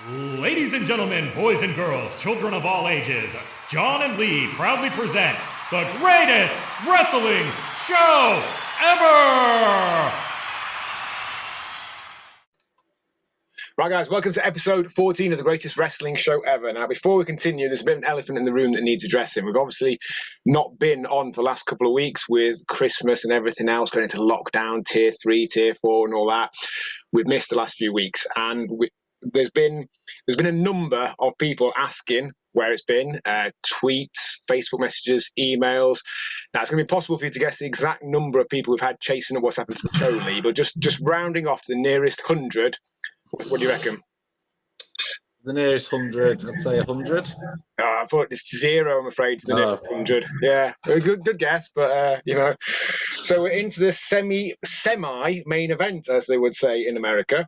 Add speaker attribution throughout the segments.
Speaker 1: Ladies and gentlemen, boys and girls, children of all ages, John and Lee proudly present the greatest wrestling show ever!
Speaker 2: Right, guys, welcome to episode 14 of the greatest wrestling show ever. Now, before we continue, there's a bit of an elephant in the room that needs addressing. We've obviously not been on for the last couple of weeks with Christmas and everything else, going into lockdown, tier 3, tier 4 and all that. We've missed the last few weeks, and there's been a number of people asking where it's been, tweets, Facebook messages, emails. Now, it's going to be possible for you to guess the exact number of people we've had chasing up what's happened to the show, Lee, but just rounding off to the nearest 100, what do you reckon?
Speaker 3: The nearest 100, I'd say 100.
Speaker 2: I thought it's 0, I'm afraid, to the nearest 100. Yeah, good guess, but, So we're into the semi-main event, as they would say in America.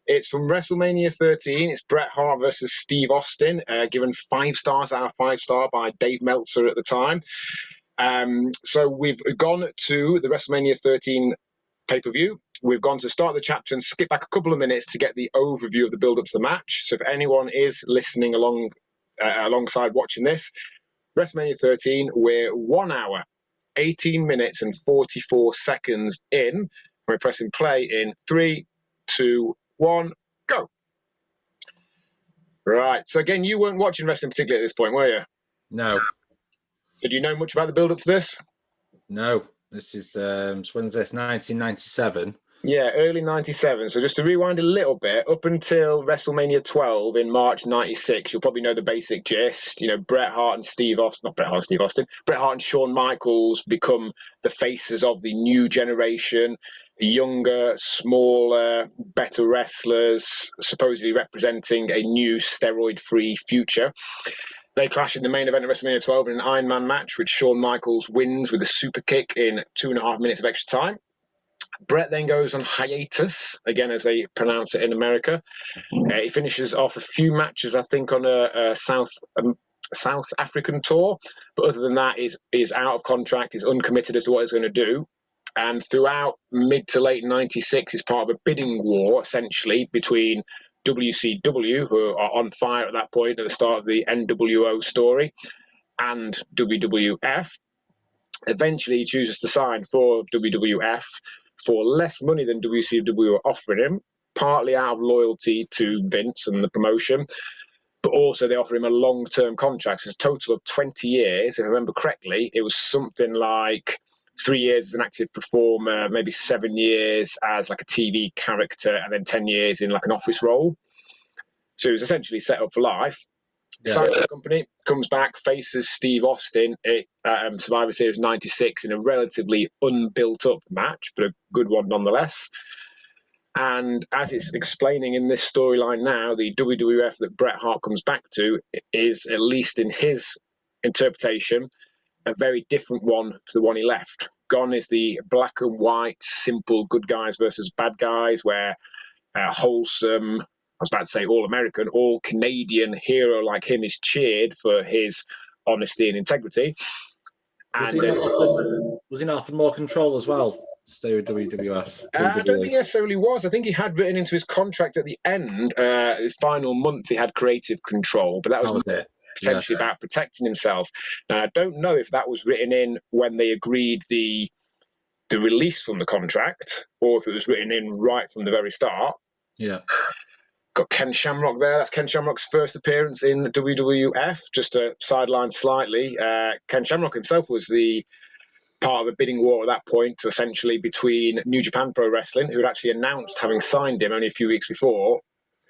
Speaker 2: It's from WrestleMania 13. It's Bret Hart versus Steve Austin, given 5 stars out of 5 star by Dave Meltzer at the time. So we've gone to the WrestleMania 13 pay-per-view. We've gone to start the chapter and skip back a couple of minutes to get the overview of the build-up to the match. So if anyone is listening alongside watching this, WrestleMania 13, we're 1 hour, 18 minutes and 44 seconds in. We're pressing play in 3, 2, 1, go. Right. So again, you weren't watching wrestling particularly at this point, were you?
Speaker 3: No.
Speaker 2: So do you know much about the build-up to this?
Speaker 3: No. This is, when's this, 1997?
Speaker 2: Yeah, early 97. So just to rewind a little bit, up until WrestleMania 12 in March 96, you'll probably know the basic gist. You know, Bret Hart and Shawn Michaels become the faces of the new generation, younger, smaller, better wrestlers, supposedly representing a new steroid-free future. They clash in the main event of WrestleMania 12 in an Iron Man match, which Shawn Michaels wins with a super kick in 2.5 minutes of extra time. Bret then goes on hiatus, again, as they pronounce it in America. He finishes off a few matches, I think, on a South African tour. But other than that, is out of contract, is uncommitted as to what he's going to do. And throughout mid to late 96, is part of a bidding war, essentially, between WCW, who are on fire at that point at the start of the NWO story, and WWF. Eventually, he chooses to sign for WWF for less money than WCW were offering him, partly out of loyalty to Vince and the promotion, but also they offer him a long-term contract. So it's a total of 20 years. If I remember correctly, it was something like 3 years as an active performer, maybe 7 years as like a TV character, and then 10 years in like an office role. So he was essentially set up for life. Signs the company, comes back, faces Steve Austin at Survivor Series 96 in a relatively unbuilt-up match, but a good one nonetheless. And as it's explaining in this storyline now, the WWF that Bret Hart comes back to is, at least in his interpretation, a very different one to the one he left. Gone is the black and white, simple good guys versus bad guys, where wholesome, I was about to say all-American, all-Canadian hero like him is cheered for his honesty and integrity.
Speaker 3: Was he not offered more control as well to stay with WWF?
Speaker 2: I don't think he necessarily was. I think he had written into his contract at the end, his final month, he had creative control, but that was potentially about protecting himself. Now, I don't know if that was written in when they agreed the release from the contract, or if it was written in right from the very start.
Speaker 3: Yeah.
Speaker 2: Got Ken Shamrock there. That's Ken Shamrock's first appearance in WWF. Just to sideline slightly, Ken Shamrock himself was the part of a bidding war at that point, essentially between New Japan Pro Wrestling, who had actually announced having signed him only a few weeks before,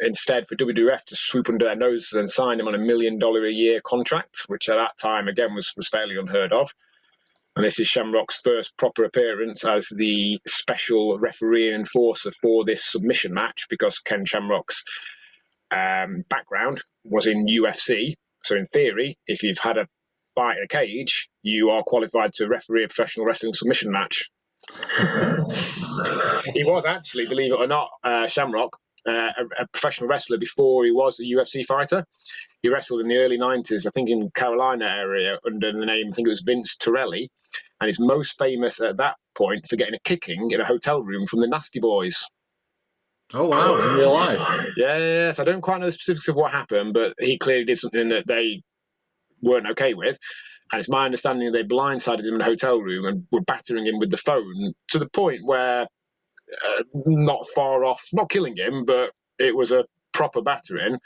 Speaker 2: instead for WWF to swoop under their noses and sign him on $1 million a year contract, which at that time, again, was fairly unheard of. And this is Shamrock's first proper appearance as the special referee and enforcer for this submission match, because Ken Shamrock's background was in UFC. So in theory, if you've had a fight in a cage, you are qualified to referee a professional wrestling submission match. He was actually, believe it or not, Shamrock, a professional wrestler before he was a UFC fighter. He wrestled in the early 90s, I think in Carolina area, under the name, I think it was Vince Torelli, and is most famous at that point for getting a kicking in a hotel room from the Nasty Boys.
Speaker 3: Oh wow, in real life.
Speaker 2: Yeah. So I don't quite know the specifics of what happened, but he clearly did something that they weren't okay with. And it's my understanding they blindsided him in a hotel room and were battering him with the phone to the point where, not far off, not killing him, but it was a proper battering.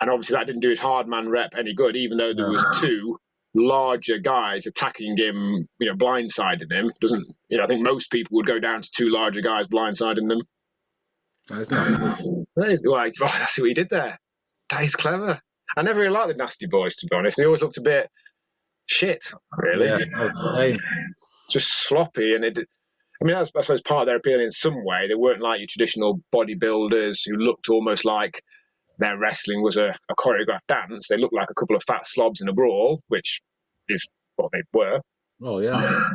Speaker 2: And obviously that didn't do his hard man rep any good, even though there was two larger guys attacking him, blindsiding him. Doesn't, I think most people would go down to two larger guys blindsiding them.
Speaker 3: That is nasty.
Speaker 2: That is like, that's what he did there. That is clever. I never really liked the Nasty Boys, to be honest. They always looked a bit shit, really.
Speaker 3: Yeah, that's the same.
Speaker 2: Just sloppy, and I suppose part of their appeal in some way. They weren't like your traditional bodybuilders who looked almost like their wrestling was a choreographed dance. They looked like a couple of fat slobs in a brawl, which is what they were.
Speaker 3: Oh, yeah.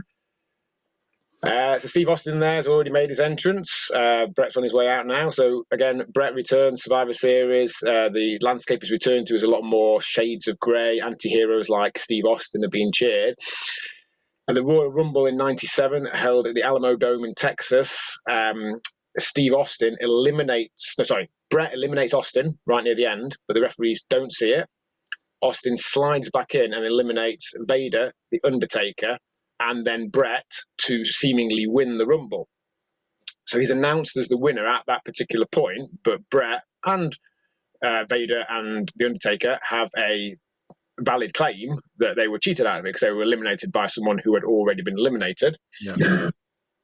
Speaker 2: So Steve Austin there has already made his entrance. Bret's on his way out now. So again, Bret returns, Survivor Series. The landscape is returned to as a lot more shades of grey. Anti-heroes like Steve Austin are being cheered. And the Royal Rumble in '97, held at the Alamo Dome in Texas, Bret eliminates Austin right near the end, but the referees don't see it. Austin slides back in and eliminates Vader, The Undertaker, and then Bret to seemingly win the Rumble. So he's announced as the winner at that particular point, but Bret and Vader and The Undertaker have a valid claim that they were cheated out of it because they were eliminated by someone who had already been eliminated.
Speaker 3: Yeah.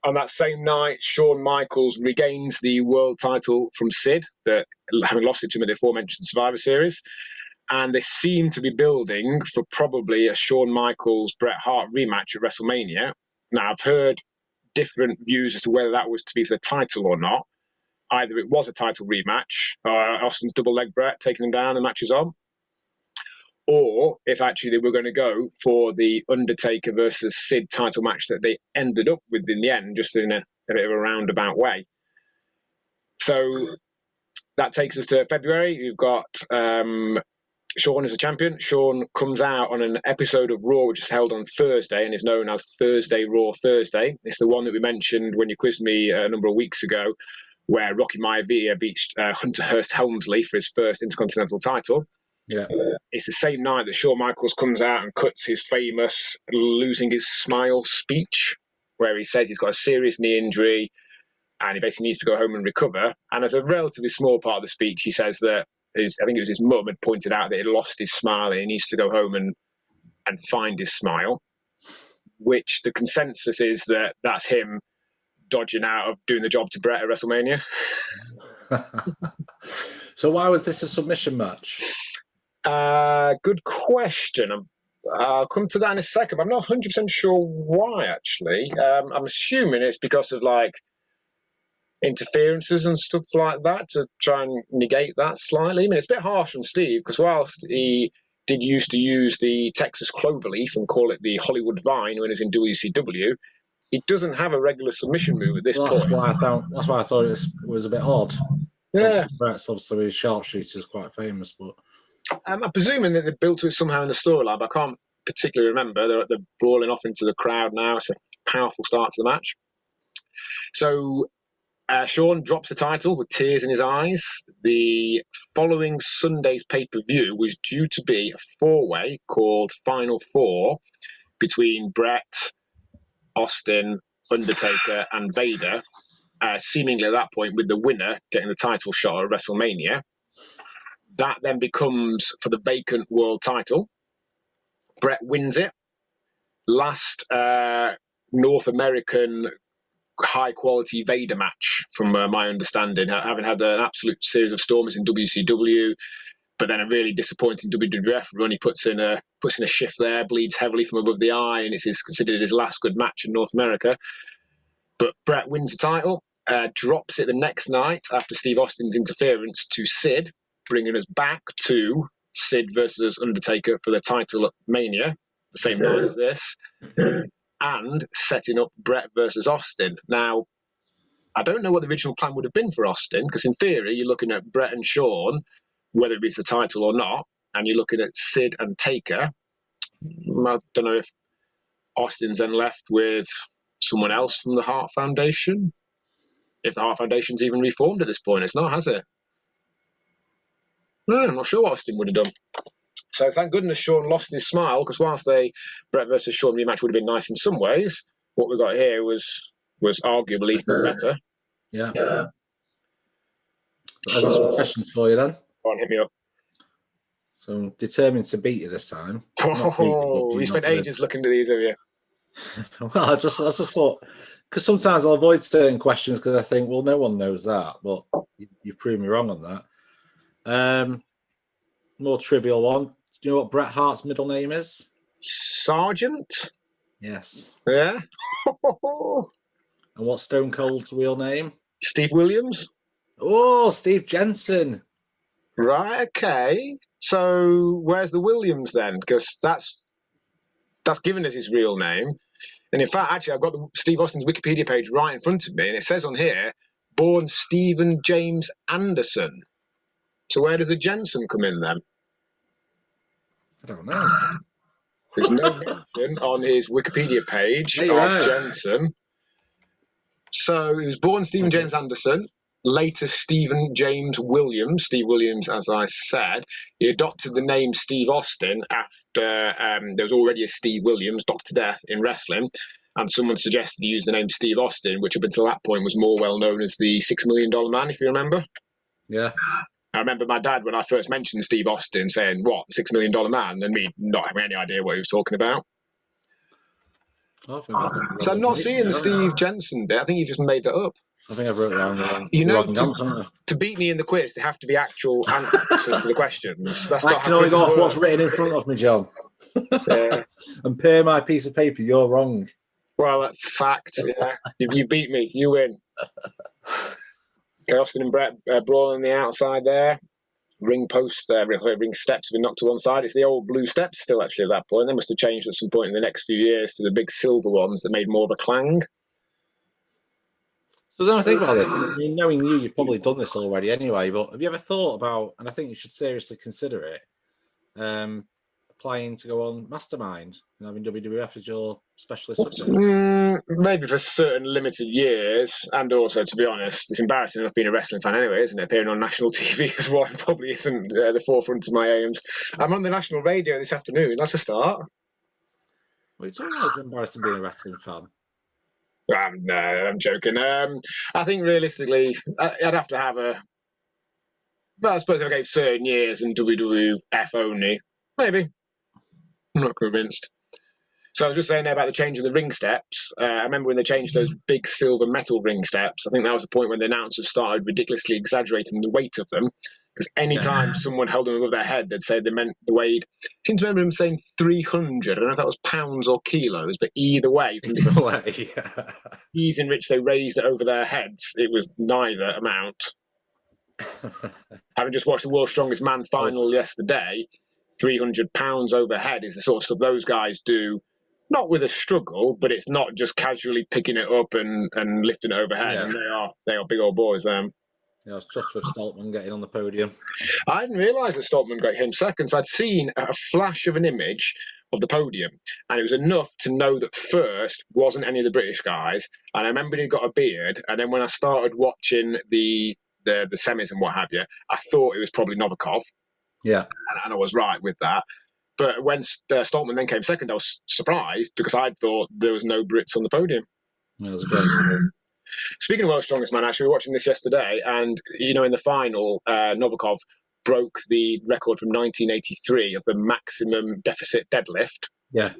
Speaker 2: On that same night, Shawn Michaels regains the world title from Sid, having lost it to him in the aforementioned Survivor Series. And they seem to be building for probably a Shawn Michaels-Bret Hart rematch at WrestleMania. Now, I've heard different views as to whether that was to be for the title or not. Either it was a title rematch, Austin's double leg Bret taking him down, the match is on, or if actually they were going to go for the Undertaker versus Sid title match that they ended up with in the end, just in a bit of a roundabout way. So that takes us to February. You've got Shawn as a champion. Shawn comes out on an episode of Raw, which is held on Thursday and is known as Thursday Raw Thursday. It's the one that we mentioned when you quizzed me a number of weeks ago, where Rocky Maivia beats Hunter Hearst Helmsley for his first Intercontinental title.
Speaker 3: Yeah.
Speaker 2: It's the same night that Shawn Michaels comes out and cuts his famous losing his smile speech, where he says he's got a serious knee injury and he basically needs to go home and recover. And as a relatively small part of the speech, he says that I think it was his mum had pointed out that he'd lost his smile and he needs to go home and find his smile, which the consensus is that that's him dodging out of doing the job to Bret at WrestleMania.
Speaker 3: So why was this a submission match?
Speaker 2: Good question. I'll come to that in a second, but I'm not 100% sure why, actually. I'm assuming it's because of, interferences and stuff like that to try and negate that slightly. I mean, it's a bit harsh on Steve, because whilst he did used to use the Texas Cloverleaf and call it the Hollywood Vine when he was in WCW, he doesn't have a regular submission move at this point.
Speaker 3: That's why I thought it was a bit odd.
Speaker 2: Yeah.
Speaker 3: Obviously, his sharpshooter is quite famous, but
Speaker 2: I'm presuming that they built it somehow in the storyline, but I can't particularly remember. They're brawling off into the crowd now. It's a powerful start to the match. So Shawn drops the title with tears in his eyes. The following Sunday's pay-per-view was due to be a four-way called Final Four between Bret, Austin, Undertaker, and Vader, seemingly at that point with the winner getting the title shot at WrestleMania. That then becomes for the vacant world title. Bret wins it. Last North American high-quality Vader match, from my understanding, having had an absolute series of stormers in WCW, but then a really disappointing WWF run. He puts in a shift there, bleeds heavily from above the eye, and it's considered his last good match in North America. But Bret wins the title, drops it the next night after Steve Austin's interference to Sid, bringing us back to Sid versus Undertaker for the title at Mania, the same night as this, and setting up Bret versus Austin. Now, I don't know what the original plan would have been for Austin, because in theory, you're looking at Bret and Shawn, whether it be the title or not, and you're looking at Sid and Taker. I don't know if Austin's then left with someone else from the Hart Foundation. if the Hart Foundation's even reformed at this point. It's not, has it? No, I'm not sure what Austin would have done. So thank goodness Sean lost his smile, because whilst the Bret versus Sean rematch would have been nice in some ways, what we got here was arguably better.
Speaker 3: Yeah. I've got some questions for you then.
Speaker 2: Go on, hit me up.
Speaker 3: So I'm determined to beat you this time.
Speaker 2: Oh, you spent ages looking at these, have you?
Speaker 3: Well, I just thought, because sometimes I'll avoid certain questions because I think, well, no one knows that, but you proved me wrong on that. More trivial one. Do you know what Bret Hart's middle name is?
Speaker 2: Sergeant?
Speaker 3: Yes.
Speaker 2: Yeah.
Speaker 3: And what's Stone Cold's real name?
Speaker 2: Steve Williams?
Speaker 3: Oh, Steve Jensen.
Speaker 2: Right, okay. So where's the Williams then? Because that's given as his real name. And in fact, actually, I've got Steve Austin's Wikipedia page right in front of me, and it says on here, born Stephen James Anderson. So where does the Jensen come in then?
Speaker 3: I don't know.
Speaker 2: There's no mention on his Wikipedia page of Jensen. So he was born Stephen James Anderson, later Stephen James Williams. Steve Williams, as I said. He adopted the name Steve Austin after there was already a Steve Williams, Dr. Death, in wrestling. And someone suggested he use the name Steve Austin, which up until that point was more well known as the $6 Million Man, if you remember.
Speaker 3: Yeah.
Speaker 2: I remember my dad, when I first mentioned Steve Austin, saying, what, $6 Million Man? And me not having any idea what he was talking about. So I'm not seeing the Steve Jensen bit. I think you just made that up.
Speaker 3: I think I've wrote down
Speaker 2: you know, to beat me in the quiz, there have to be actual answers to the questions. That's not how quizzes work.
Speaker 3: What's written in front of me, John.
Speaker 2: Yeah.
Speaker 3: And per my piece of paper, you're wrong.
Speaker 2: Well, fact, yeah. You beat me. You win. Okay, Austin and Bret brawling on the outside there. Ring post, ring steps have been knocked to one side. It's the old blue steps still, actually, at that point. They must have changed at some point in the next few years to the big silver ones that made more of a clang.
Speaker 3: So then I think about this. I mean, knowing you've probably done this already anyway, but have you ever thought about, and I think you should seriously consider it, applying to go on Mastermind and having WWF as your specialist subject?
Speaker 2: Maybe for certain limited years, and also, to be honest, it's embarrassing enough being a wrestling fan anyway, isn't it? Appearing on national TV as well probably isn't the forefront of my aims. I'm on the national radio this afternoon. That's a start.
Speaker 3: What are you talking about? It's embarrassing being a wrestling fan.
Speaker 2: No, I'm joking. I think realistically, I'd have to have well, I suppose if I gave certain years in WWF only, maybe. I'm not convinced. So I was just saying there about the change of the ring steps. I remember when they changed those big silver metal ring steps. I think that was the point when the announcers started ridiculously exaggerating the weight of them. Because any time someone held them above their head, they'd say they meant the weight. I seem to remember them saying 300. I don't know if that was pounds or kilos, but either way, from the ease in which they raised it over their heads, it was neither amount. Having just watched the World's Strongest Man final yesterday, 300 pounds overhead is the sort of stuff those guys do. Not with a struggle, but it's not just casually picking it up and lifting it overhead. Yeah. And they are big old boys. Yeah,
Speaker 3: I was chuffed with Stoltman getting on the podium.
Speaker 2: I didn't realise that Stoltman got him second, so I'd seen a flash of an image of the podium, and it was enough to know that first wasn't any of the British guys. And I remember he got a beard, and then when I started watching the semis and what have you, I thought it was probably Novikov.
Speaker 3: Yeah,
Speaker 2: and I was right with that. But when Stoltman then came second, I was surprised because I thought there was no Brits on the podium.
Speaker 3: That was great.
Speaker 2: Speaking of World's Strongest Man, actually, we were watching this yesterday, and, you know, in the final, Novikov broke the record from 1983 of the maximum deficit deadlift.
Speaker 3: Yeah.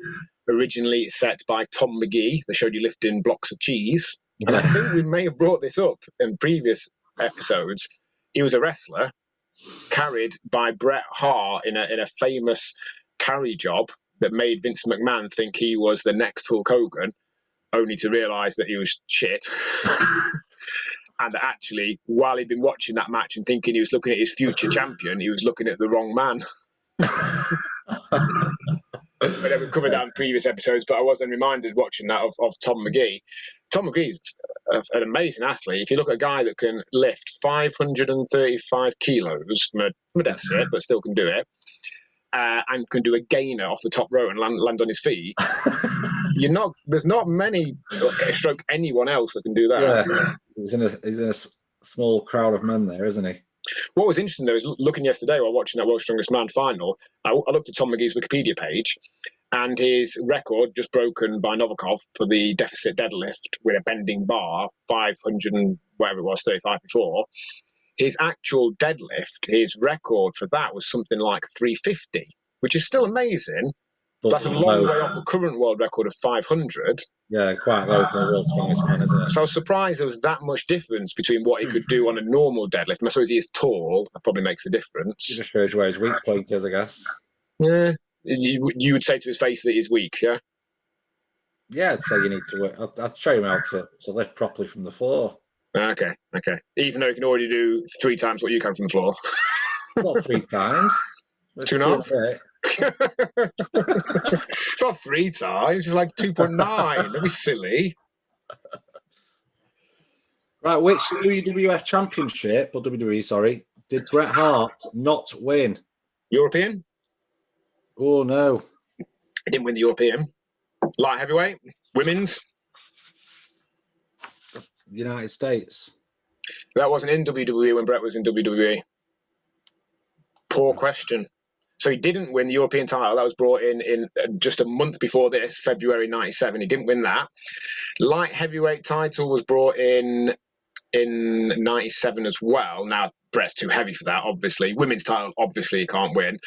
Speaker 2: Originally set by Tom McGee. They showed you lifting blocks of cheese. Yeah. And I think we may have brought this up in previous episodes. He was a wrestler carried by Bret Hart in a famous carry job that made Vince McMahon think he was the next Hulk Hogan, only to realise that he was shit. And that actually, while he'd been watching that match and thinking he was looking at his future champion, he was looking at the wrong man. But we've covered that in previous episodes, but I was then reminded watching that of Tom McGee. Tom McGee's an amazing athlete. If you look at a guy that can lift 535 kilos from a deficit, but still can do it, and can do a gainer off the top row and land on his feet, There's not many, stroke anyone else that can do that.
Speaker 3: Yeah, he's in a small crowd of men there, isn't he?
Speaker 2: What was interesting though is looking yesterday while watching that World's Strongest Man final, I looked at Tom McGee's Wikipedia page, and his record just broken by Novikov for the deficit deadlift with a bending bar, 500 and whatever it was, 35 before. His actual deadlift, his record for that was something like 350, which is still amazing. But that's a long way off the current world record of 500.
Speaker 3: Yeah, quite low for the World's Strongest Man, isn't it?
Speaker 2: So I was surprised there was that much difference between what he could do on a normal deadlift. I suppose he is tall. That probably makes a difference.
Speaker 3: It just shows where his weak point is, I guess.
Speaker 2: Yeah. You would say to his face that he's weak, yeah?
Speaker 3: Yeah, I'd say you need to work. I'd show him how to lift properly from the floor.
Speaker 2: Okay. Even though he can already do 3 times what you can from the floor.
Speaker 3: Not 3 times.
Speaker 2: 2.5? It's not 3 times, it's like 2.9. That'd be silly.
Speaker 3: Right, which WWF Championship, or WWE, sorry, did Bret Hart not win?
Speaker 2: European?
Speaker 3: Oh, no.
Speaker 2: He didn't win the European. Light heavyweight? Women's?
Speaker 3: United States.
Speaker 2: That wasn't in WWE when Bret was in WWE. Poor question. So he didn't win the European title. That was brought in just a month before this, February 97. He didn't win that. Light heavyweight title was brought in 97 as well. Now, Bret's too heavy for that, obviously. Women's title, obviously, he can't win.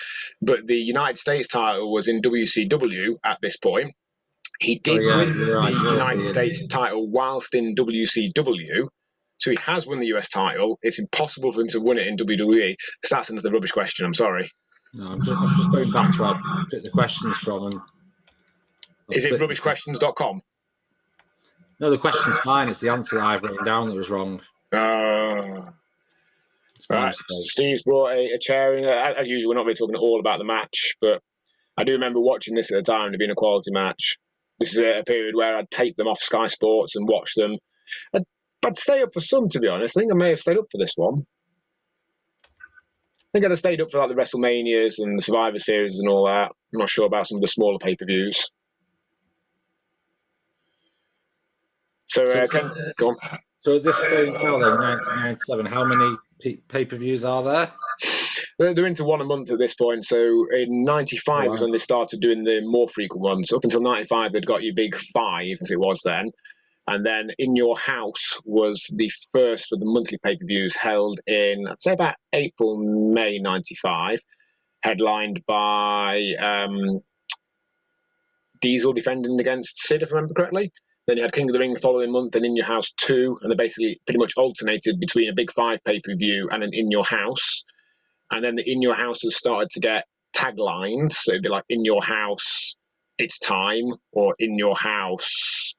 Speaker 2: But the United States title was in WCW at this point. He did win the United States title whilst in WCW. So he has won the US title. It's impossible for him to win it in WWE. So that's another rubbish question. I'm sorry.
Speaker 3: No, I'm just going back to where I picked the questions from.
Speaker 2: Is it rubbishquestions.com?
Speaker 3: No, the question's mine. It's the answer that I've written down that was wrong.
Speaker 2: Right. Steve's brought a chair in. As usual, we're not really talking all about the match, but I do remember watching this at the time to being a quality match. This is a period where I'd tape them off Sky Sports and watch them. I'd stay up for some, to be honest. I think I may have stayed up for this one. I think I'd have stayed up for like the WrestleManias and the Survivor Series and all that. I'm not sure about some of the smaller pay-per-views. So go on.
Speaker 3: So at this point now, then, 1997, how many pay-per-views are there?
Speaker 2: They're into one a month at this point. So in 95 was when they started doing the more frequent ones. Up until 95, they'd got your big 5, as it was then. And then In Your House was the first of the monthly pay-per-views held in, I'd say about April, May 95, headlined by Diesel defending against Sid, if I remember correctly. Then you had King of the Ring the following month and In Your House 2, and they basically pretty much alternated between a big 5 pay-per-view and an In Your House. And then the In Your Houses started to get taglines. So it'd be like In Your House, It's Time, or In Your House,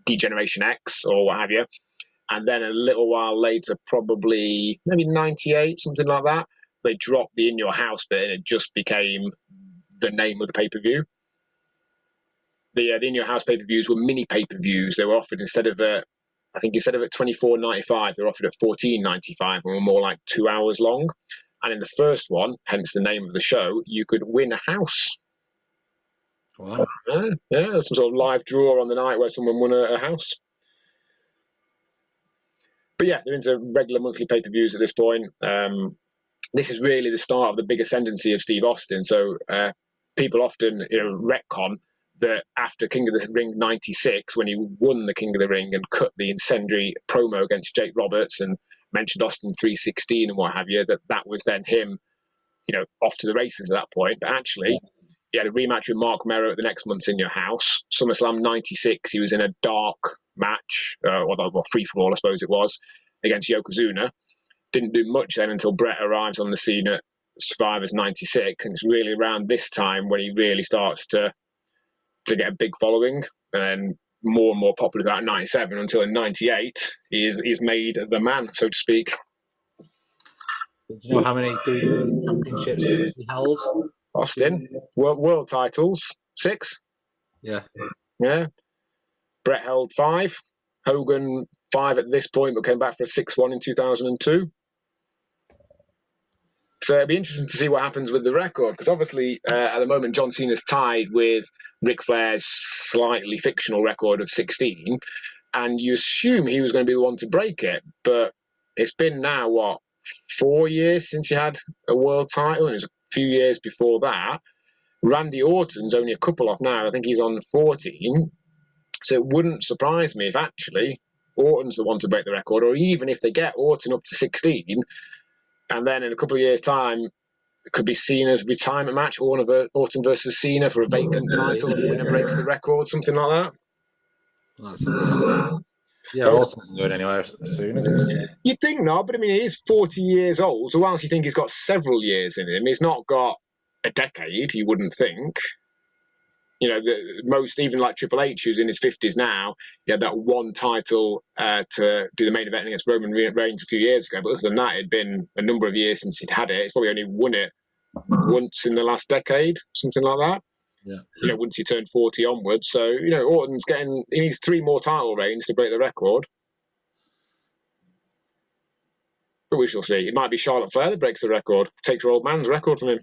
Speaker 2: Degeneration X, or what have you. And then a little while later, probably maybe 98, something like that, they dropped the In Your House bit and it just became the name of the pay-per-view. The In Your House pay-per-views were mini pay-per-views. They were offered instead of at $24.95, they were offered at $14.95 and were more like 2 hours long. And in the first one, hence the name of the show, you could win a house.
Speaker 3: Wow.
Speaker 2: Yeah, some sort of live draw on the night where someone won a house. But yeah, they're into regular monthly pay-per-views at this point. This is really the start of the big ascendancy of Steve Austin. So people often retcon that after King of the Ring 96, when he won the King of the Ring and cut the incendiary promo against Jake Roberts and mentioned Austin 316 and what have you, that was then him, off to the races at that point. But actually, he had a rematch with Mark Merrow at the next month's In Your House. SummerSlam 96, he was in a dark match, or free-for-all, I suppose it was, against Yokozuna. Didn't do much then until Bret arrives on the scene at Survivors 96, and it's really around this time when he really starts to get a big following, and then more and more popular throughout 97 until in 98 he's made the man, so to speak.
Speaker 3: Do you know how many WWE championships he held?
Speaker 2: Austin, world titles, 6.
Speaker 3: Yeah.
Speaker 2: Bret held 5. Hogan 5 at this point, but came back for a 6-1 in 2002. So it'll be interesting to see what happens with the record, because obviously at the moment John Cena's tied with Ric Flair's slightly fictional record of 16, and you assume he was going to be the one to break it, but it's been now, 4 years since he had a world title, and it was a few years before that. Randy Orton's only a couple off now. I think he's on 14. So it wouldn't surprise me if actually Orton's the one to break the record, or even if they get Orton up to 16, and then in a couple of years' time, it could be Cena's retirement match, Orton versus Cena for a vacant title, and the winner breaks the record, something like that.
Speaker 3: Yeah, Orton isn't going anywhere soon, is he?
Speaker 2: You'd think not, but I mean, he is 40 years old, so whilst you think he's got several years in him, he's not got a decade, you wouldn't think. You know, most, even like Triple H, who's in his 50s now, he had that one title to do the main event against Roman Reigns a few years ago. But other than that, it'd been a number of years since he'd had it. He's probably only won it once in the last decade, something like that.
Speaker 3: Yeah.
Speaker 2: You know, once he turned 40 onwards. So, you know, Orton's he needs 3 more title reigns to break the record. But we shall see. It might be Charlotte Flair that breaks the record, takes her old man's record from him.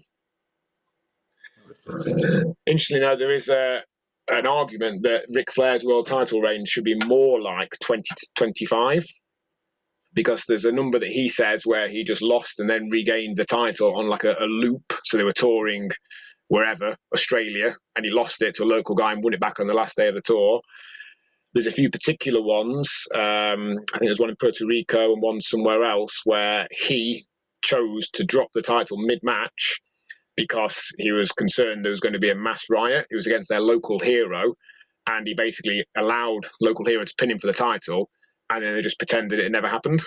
Speaker 2: Interestingly, though, there is an argument that Ric Flair's world title reign should be more like 20 to 25, because there's a number that he says where he just lost and then regained the title on like a loop. So they were touring wherever, Australia, and he lost it to a local guy and won it back on the last day of the tour. There's a few particular ones. I think there's one in Puerto Rico and one somewhere else where he chose to drop the title mid-match because he was concerned there was going to be a mass riot. It was against their local hero, and he basically allowed local hero to pin him for the title, and then they just pretended it never happened.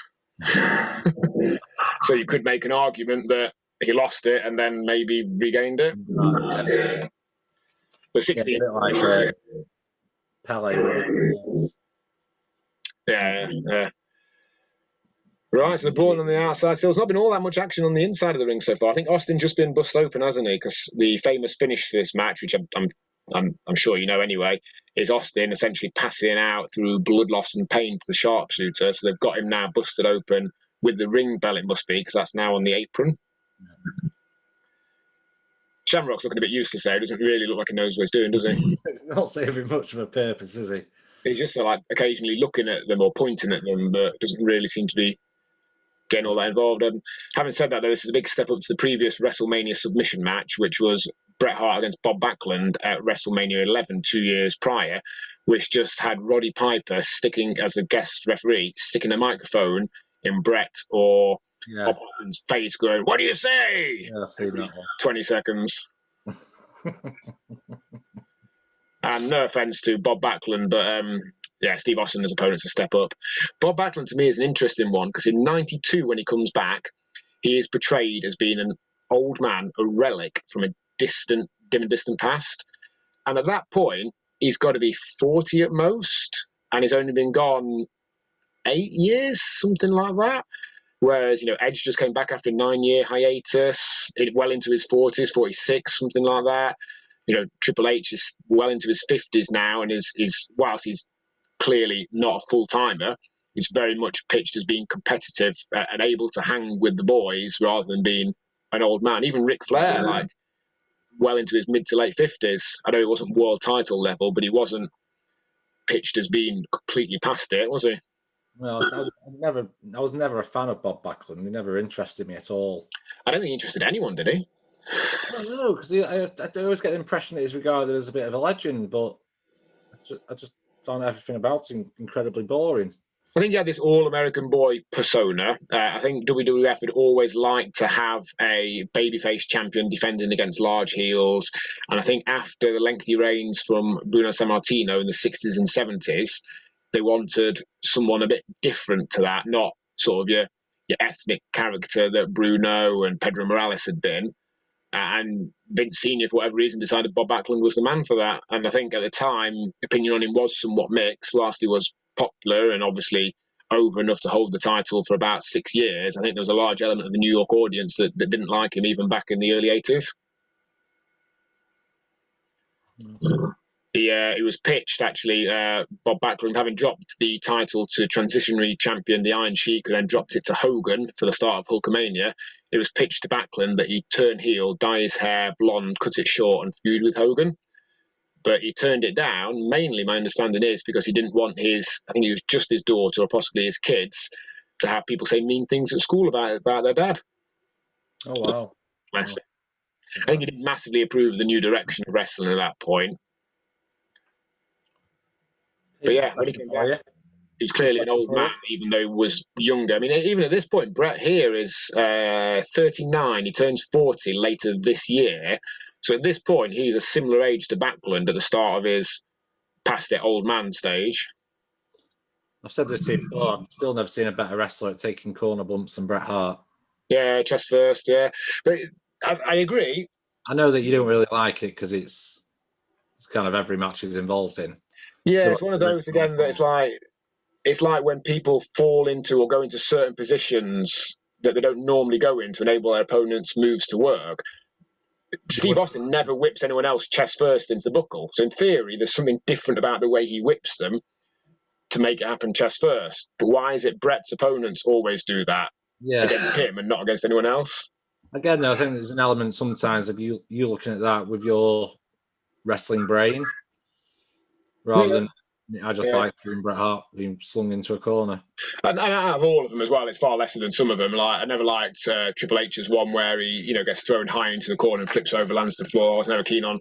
Speaker 2: So you could make an argument that he lost it and then maybe regained it. But 16...
Speaker 3: Yeah, Pele.
Speaker 2: Yeah. Right, so the brawl on the outside. Still, there's not been all that much action on the inside of the ring so far. I think Austin just been bust open, hasn't he? Because the famous finish for this match, which I'm sure you know anyway, is Austin essentially passing out through blood loss and pain to the sharpshooter. So they've got him now busted open with the ring bell, it must be, because that's now on the apron. Shamrock's looking a bit useless there. He doesn't really look like he knows what he's doing, does he?
Speaker 3: He's not serving much of a purpose, is he?
Speaker 2: He's just like occasionally looking at them or pointing at them, but doesn't really seem to be getting all that involved. Having said that, though, this is a big step up to the previous WrestleMania submission match, which was Bret Hart against Bob Backlund at WrestleMania 11 2 years prior, which just had Roddy Piper sticking, as the guest referee, sticking a microphone in Bret or Bob Backlund's face going, "What do you say?"
Speaker 3: Yeah, I've seen that one.
Speaker 2: 20 seconds. And no offence to Bob Backlund, but Steve Austin's opponent's a step up. Bob Backlund, to me, is an interesting one, because in 92, when he comes back, he is portrayed as being an old man, a relic from a dim and distant past. And at that point, he's got to be 40 at most, and he's only been gone 8 years, something like that. Whereas, Edge just came back after a 9-year hiatus, well into his 40s, 46, something like that. Triple H is well into his 50s now, and is whilst he's clearly not a full-timer, he's very much pitched as being competitive and able to hang with the boys rather than being an old man. Even Ric Flair, well into his mid to late 50s. I know he wasn't world title level, but he wasn't pitched as being completely past it, was he?
Speaker 3: Well, I was never a fan of Bob Backlund. He never interested me at all.
Speaker 2: I don't think he interested anyone, did he?
Speaker 3: I don't know, because I always get the impression that he's regarded as a bit of a legend, but I just found everything about him incredibly boring.
Speaker 2: I think he had this all-American boy persona. I think WWF would always like to have a babyface champion defending against large heels. And I think after the lengthy reigns from Bruno Sammartino in the 60s and 70s, they wanted someone a bit different to that, not sort of your ethnic character that Bruno and Pedro Morales had been. And Vince Sr., for whatever reason, decided Bob Backlund was the man for that. And I think at the time, opinion on him was somewhat mixed. Whilst he was popular and obviously over enough to hold the title for about 6 years, I think there was a large element of the New York audience that didn't like him even back in the early 80s. He was pitched, actually, Bob Backlund, having dropped the title to transitionary champion, the Iron Sheik, who then dropped it to Hogan for the start of Hulkamania. It was pitched to Backlund that he'd turn heel, dye his hair blonde, cut it short, and feud with Hogan. But he turned it down. Mainly, my understanding is because he didn't want I think it was just his daughter or possibly his kids, to have people say mean things at school about their dad.
Speaker 3: Oh, wow.
Speaker 2: Bless him. I think he didn't massively approve of the new direction of wrestling at that point. But yeah, when he came back, he was clearly an old man, even though he was younger. I mean, even at this point, Bret here is 39. He turns 40 later this year. So at this point, he's a similar age to Backlund at the start of his past it old man stage.
Speaker 3: I've said this to you before. I've still never seen a better wrestler at taking corner bumps than Bret Hart.
Speaker 2: Yeah, chest first, yeah. But I agree.
Speaker 3: I know that you don't really like it because it's kind of every match he's involved in.
Speaker 2: Yeah, it's one of those, again, that it's like when people fall into or go into certain positions that they don't normally go in to enable their opponent's moves to work. Steve Austin never whips anyone else chest first into the buckle. So in theory, there's something different about the way he whips them to make it happen chest first. But why is it Bret's opponents always do that against him and not against anyone else?
Speaker 3: Again, though, I think there's an element sometimes of you looking at that with your wrestling brain rather than I just like seeing Bret Hart being slung into a corner.
Speaker 2: And out of all of them as well, it's far lesser than some of them. Like I never liked Triple H's one where he, gets thrown high into the corner and flips over, lands to the floor. I was never keen on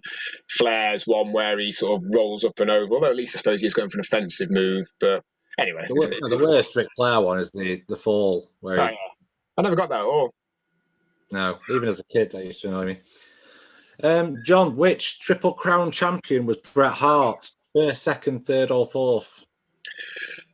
Speaker 2: Flair's one where he sort of rolls up and over. Although at least I suppose he's going for an offensive move. But anyway,
Speaker 3: the worst Ric Flair one is the fall where
Speaker 2: I never got that at all.
Speaker 3: No, even as a kid, I used to know me. John, which Triple Crown champion was Bret Hart? First, second, third, or fourth?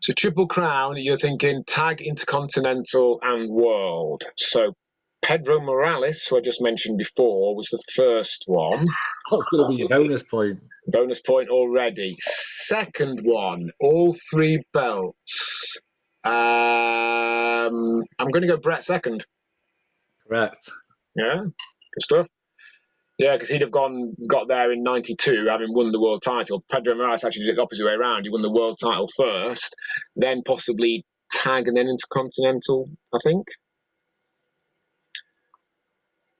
Speaker 2: So Triple Crown, you're thinking tag, intercontinental, and world. So Pedro Morales, who I just mentioned before, was the first one.
Speaker 3: That's going to be a bonus point.
Speaker 2: Bonus point already. Second one, all three belts. I'm going to go Bret second.
Speaker 3: Correct.
Speaker 2: Yeah, good stuff. Yeah, because he'd have got there in '92, having won the world title. Pedro Morales actually did it the opposite way around. He won the world title first, then possibly tag and then intercontinental, I think.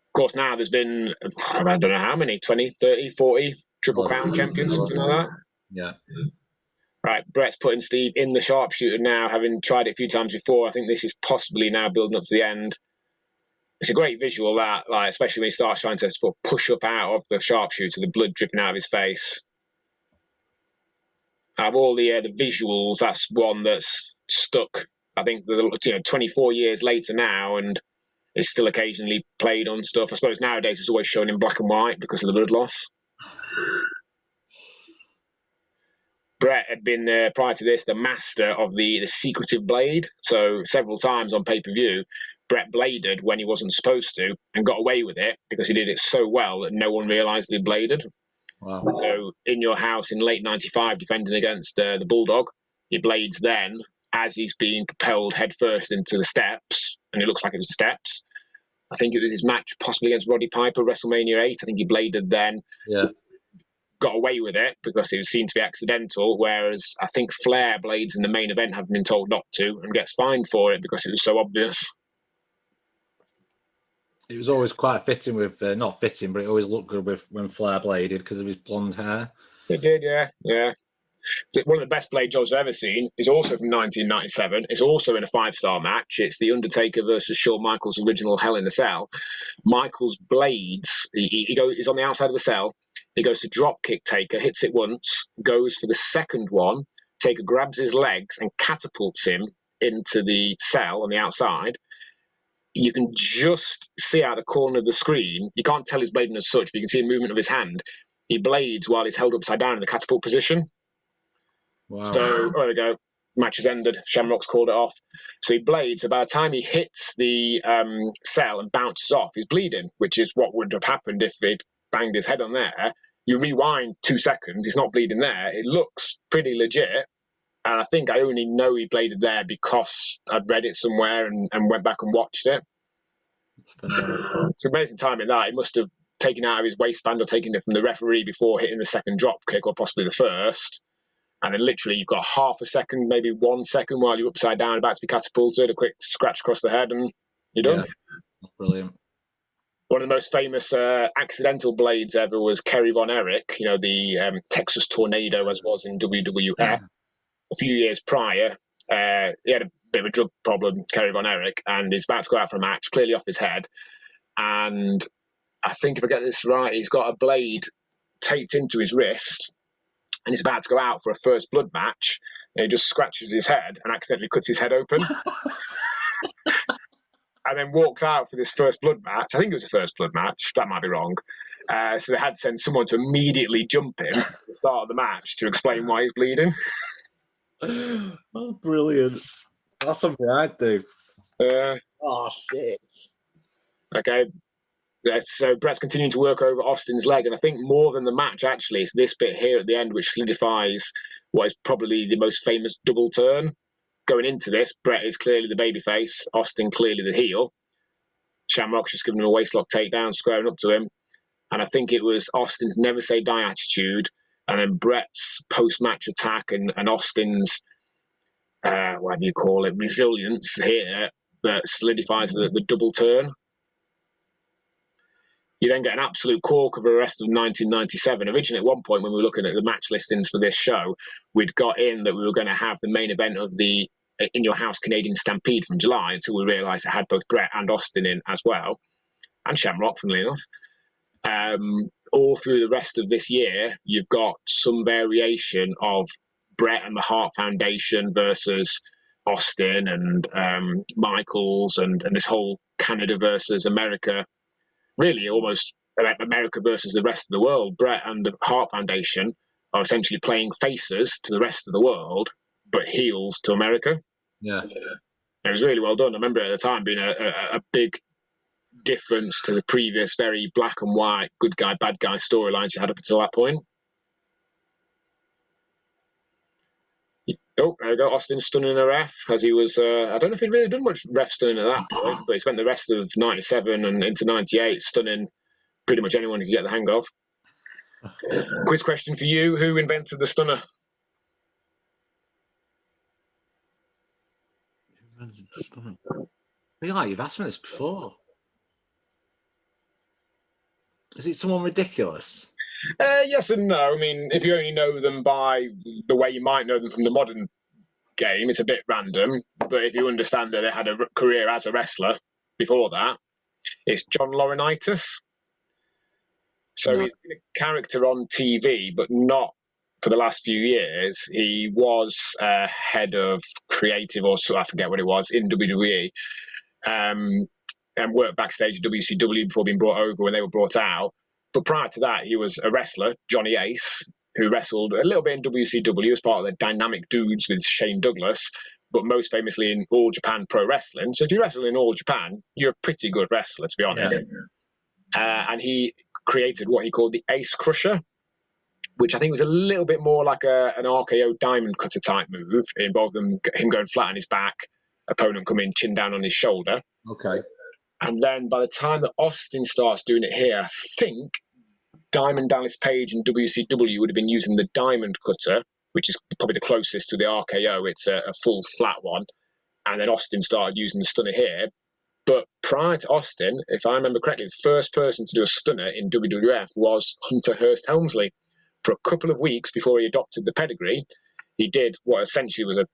Speaker 2: Of course, now there's been, I don't know how many, 20, 30, 40 Triple Crown champions, something like that.
Speaker 3: Yeah.
Speaker 2: Right, Bret's putting Steve in the sharpshooter now, having tried it a few times before. I think this is possibly now building up to the end. It's a great visual, that, especially when he starts trying to sort of push up out of the sharpshooter, the blood dripping out of his face. Out of all the visuals, that's one that's stuck. I think 24 years later now, and is still occasionally played on stuff. I suppose nowadays it's always shown in black and white because of the blood loss. Bret had been, prior to this, the master of the secretive blade. So several times on pay-per-view, Bret bladed when he wasn't supposed to and got away with it because he did it so well that no one realised he bladed.
Speaker 3: Wow.
Speaker 2: So in your house in late '95, defending against the Bulldog, he blades then as he's being propelled headfirst into the steps, and it looks like it was the steps. I think it was his match possibly against Roddy Piper, WrestleMania 8. I think he bladed then.
Speaker 3: Yeah.
Speaker 2: Got away with it because it was seen to be accidental, whereas I think Flair blades in the main event have been told not to and gets fined for it because it was so obvious.
Speaker 3: It was always quite fitting with, not fitting, but it always looked good with when Flair bladed because of his blonde hair.
Speaker 2: It did, yeah. One of the best blade jobs I've ever seen is also from 1997. It's also in a 5-star match. It's The Undertaker versus Shawn Michaels' original Hell in a Cell. Michaels blades, he's on the outside of the cell. He goes to drop kick Taker, hits it once, goes for the second one. Taker grabs his legs and catapults him into the cell on the outside. You can just see out the corner of the screen. You can't tell he's blading as such, but you can see a movement of his hand. He blades while he's held upside down in the catapult position.
Speaker 3: Wow.
Speaker 2: So, there we go. Match has ended. Shamrock's called it off. So he blades. So by the time he hits the cell and bounces off, he's bleeding, which is what would have happened if he'd banged his head on there. You rewind 2 seconds, he's not bleeding there. It looks pretty legit. And I think I only know he bladed there because I'd read it somewhere and went back and watched it. It's amazing timing that. He must have taken out of his waistband or taking it from the referee before hitting the second drop kick or possibly the first. And then literally you've got half a second, maybe 1 second while you're upside down about to be catapulted, a quick scratch across the head and you're done.
Speaker 3: Yeah, brilliant.
Speaker 2: One of the most famous accidental blades ever was Kerry Von Erich, the Texas Tornado as was in WWF. A few years prior, he had a bit of a drug problem, Kerry Von Erich, and he's about to go out for a match, clearly off his head. And I think if I get this right, he's got a blade taped into his wrist and he's about to go out for a first blood match. And he just scratches his head and accidentally cuts his head open. And then walks out for this first blood match. I think it was a first blood match. That might be wrong. So they had to send someone to immediately jump him at the start of the match to explain why he's bleeding.
Speaker 3: Oh, brilliant. That's something I'd do. Oh, shit.
Speaker 2: Okay. So Bret's continuing to work over Austin's leg. And I think more than the match, actually, it's this bit here at the end which solidifies what is probably the most famous double turn. Going into this, Bret is clearly the babyface, Austin clearly the heel. Shamrock's just giving him a waistlock takedown, squaring up to him. And I think it was Austin's never say die attitude, and then Bret's post-match attack and Austin's, what do you call it, resilience here that solidifies the double turn. You then get an absolute corker for the rest of 1997. Originally, at one point, when we were looking at the match listings for this show, we'd got in that we were going to have the main event of the In Your House Canadian Stampede from July, until we realised it had both Bret and Austin in as well, and Shamrock, funnily enough. All through the rest of this year, you've got some variation of Bret and the Hart Foundation versus Austin and Michaels and this whole Canada versus America, really almost America versus the rest of the world. Bret and the Hart Foundation are essentially playing faces to the rest of the world, but heels to America.
Speaker 3: Yeah.
Speaker 2: It was really well done. I remember at the time being a big difference to the previous very black and white, good guy, bad guy storylines you had up until that point. Oh, there we go. Austin stunning a ref as he was. I don't know if he'd really done much ref stunning at that point, but he spent the rest of 97 and into 98 stunning pretty much anyone he could get the hang of. Quiz question for you. Who invented the stunner?
Speaker 3: Yeah, you've asked me this before. Is it someone ridiculous?
Speaker 2: Yes and no. I mean, if you only know them by the way you might know them from the modern game, it's a bit random. But if you understand that they had a career as a wrestler before that, it's John Laurinaitis. So he's been a character on TV, but not for the last few years. He was head of creative, or I forget what it was, in WWE, and worked backstage at WCW before being brought over when they were brought out. But prior to that, he was a wrestler, Johnny Ace, who wrestled a little bit in WCW as part of the Dynamic Dudes with Shane Douglas, but most famously in All Japan Pro Wrestling. So if you wrestle in All Japan, you're a pretty good wrestler, to be honest. Yeah. And he created what he called the Ace Crusher, which I think was a little bit more like an RKO diamond cutter type move. It involved him going flat on his back, opponent coming chin down on his shoulder.
Speaker 3: Okay.
Speaker 2: And then by the time that Austin starts doing it here, I think Diamond Dallas Page in WCW would have been using the diamond cutter, which is probably the closest to the RKO. It's a full flat one. And then Austin started using the stunner here. But prior to Austin, if I remember correctly, the first person to do a stunner in WWF was Hunter Hearst Helmsley. For a couple of weeks before he adopted the pedigree, he did what essentially was a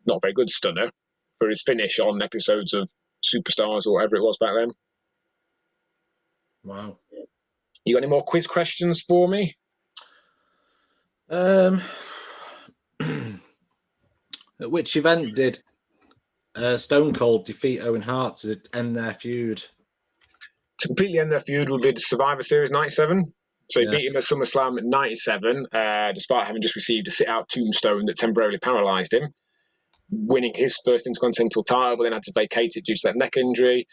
Speaker 2: not very good stunner for his finish on episodes of Superstars or whatever it was back then.
Speaker 3: Wow.
Speaker 2: You got any more quiz questions for me?
Speaker 3: At which event did Stone Cold defeat Owen Hart to end their feud?
Speaker 2: To completely end their feud would be the Survivor Series 97. So he beat him at SummerSlam in 97, despite having just received a sit-out tombstone that temporarily paralysed him, winning his first Intercontinental title, but then had to vacate it due to that neck injury.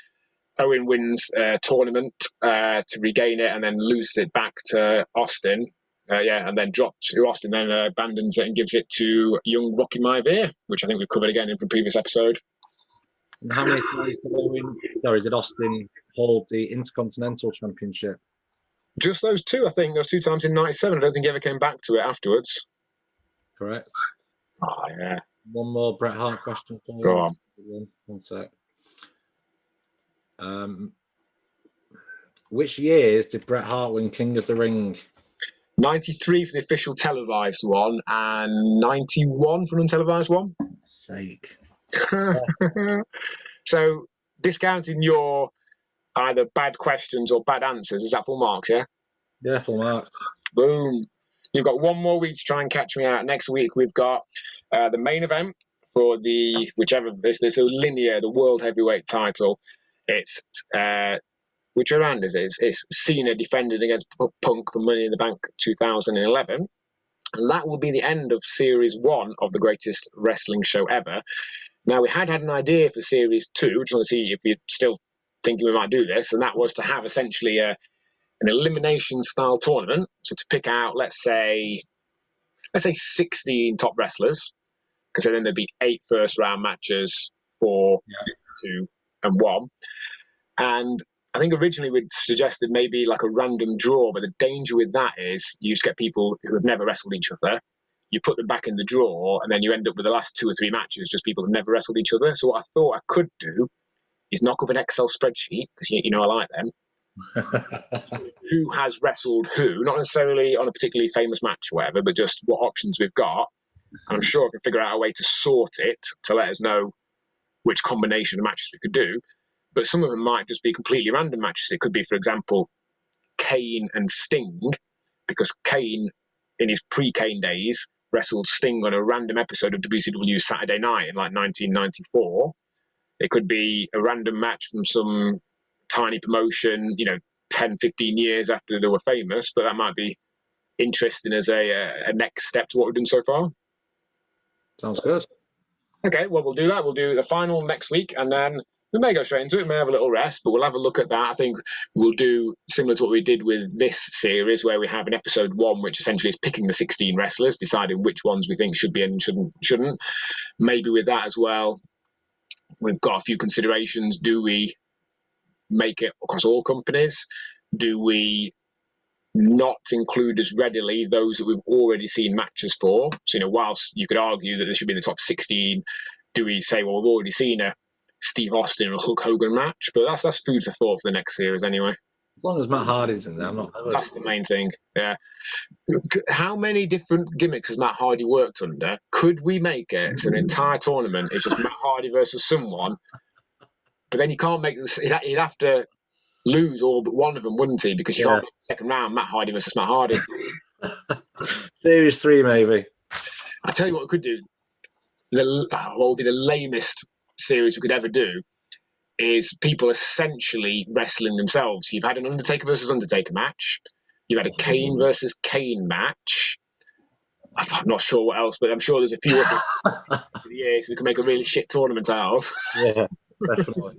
Speaker 2: Owen wins a tournament to regain it and then loses it back to Austin. And then drops to Austin, then abandons it and gives it to young Rocky Maivia, which I think we've covered again in the previous episode.
Speaker 3: And how many times did Austin hold the Intercontinental Championship?
Speaker 2: Just those two, I think. Those 2 times in '97. I don't think he ever came back to it afterwards.
Speaker 3: Correct.
Speaker 2: Oh, yeah.
Speaker 3: One more Bret Hart question for you.
Speaker 2: Go on.
Speaker 3: One sec. Which years did Bret Hart win King of the Ring?
Speaker 2: 93 for the official televised one, and 91 for an untelevised one.
Speaker 3: Sake.
Speaker 2: So, discounting your either bad questions or bad answers, is that full marks, yeah?
Speaker 3: Yeah, full marks.
Speaker 2: Boom. You've got one more week to try and catch me out. Next week, we've got the main event for the, whichever, this linear, the World Heavyweight title. It's, which round is it? It's Cena defended against Punk for Money in the Bank 2011. And that will be the end of Series 1 of the greatest wrestling show ever. Now, we had an idea for Series 2, which I want to see if you're still thinking we might do this, and that was to have essentially an elimination-style tournament. So to pick out, let's say 16 top wrestlers, because then there'd be 8 first-round matches, 4, 2, and 1. And I think originally we'd suggested maybe like a random draw, but the danger with that is you just get people who have never wrestled each other. You put them back in the draw, and then you end up with the last 2 or 3 matches just people who've never wrestled each other. So what I thought I could do is knock up an Excel spreadsheet, because you know I like them. Who has wrestled who, not necessarily on a particularly famous match or whatever, but just what options we've got. And I'm sure I can figure out a way to sort it to let us know which combination of matches we could do. But some of them might just be completely random matches. It could be, for example, Kane and Sting, because Kane, in his pre-Kane days, wrestled Sting on a random episode of WCW Saturday Night in like 1994. It could be a random match from some tiny promotion, 10, 15 years after they were famous, but that might be interesting as a next step to what we've done so far.
Speaker 3: Sounds good.
Speaker 2: Okay, well, we'll do that. We'll do the final next week, and then we may go straight into it. We may have a little rest, but we'll have a look at that. I think we'll do similar to what we did with this series, where we have an episode 1, which essentially is picking the 16 wrestlers, deciding which ones we think should be and shouldn't. Maybe with that as well, we've got a few considerations. Do we make it across all companies? Do we not include as readily those that we've already seen matches for? So, whilst you could argue that they should be in the top 16, do we say, well, we've already seen a Steve Austin or a Hulk Hogan match? But that's food for thought for the next series anyway.
Speaker 3: As long as Matt Hardy's in there, I'm not.
Speaker 2: That's the main thing, yeah. How many different gimmicks has Matt Hardy worked under? Could we make it so an entire tournament is just Matt Hardy versus someone? But then you can't make this. He'd have to lose all but one of them, wouldn't he? Because you can't make the second round Matt Hardy versus Matt Hardy.
Speaker 3: Series 3, maybe.
Speaker 2: I tell you what we could do. What would be the lamest series we could ever do is people essentially wrestling themselves. You've had an Undertaker versus Undertaker match. You've had a Kane versus Kane match. I'm not sure what else, but I'm sure there's a few others for the years we can make a really shit tournament out of.
Speaker 3: Yeah, definitely.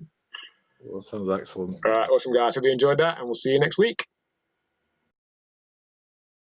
Speaker 3: Well, sounds excellent.
Speaker 2: All right, awesome, guys. Hope you enjoyed that, and we'll see you next week.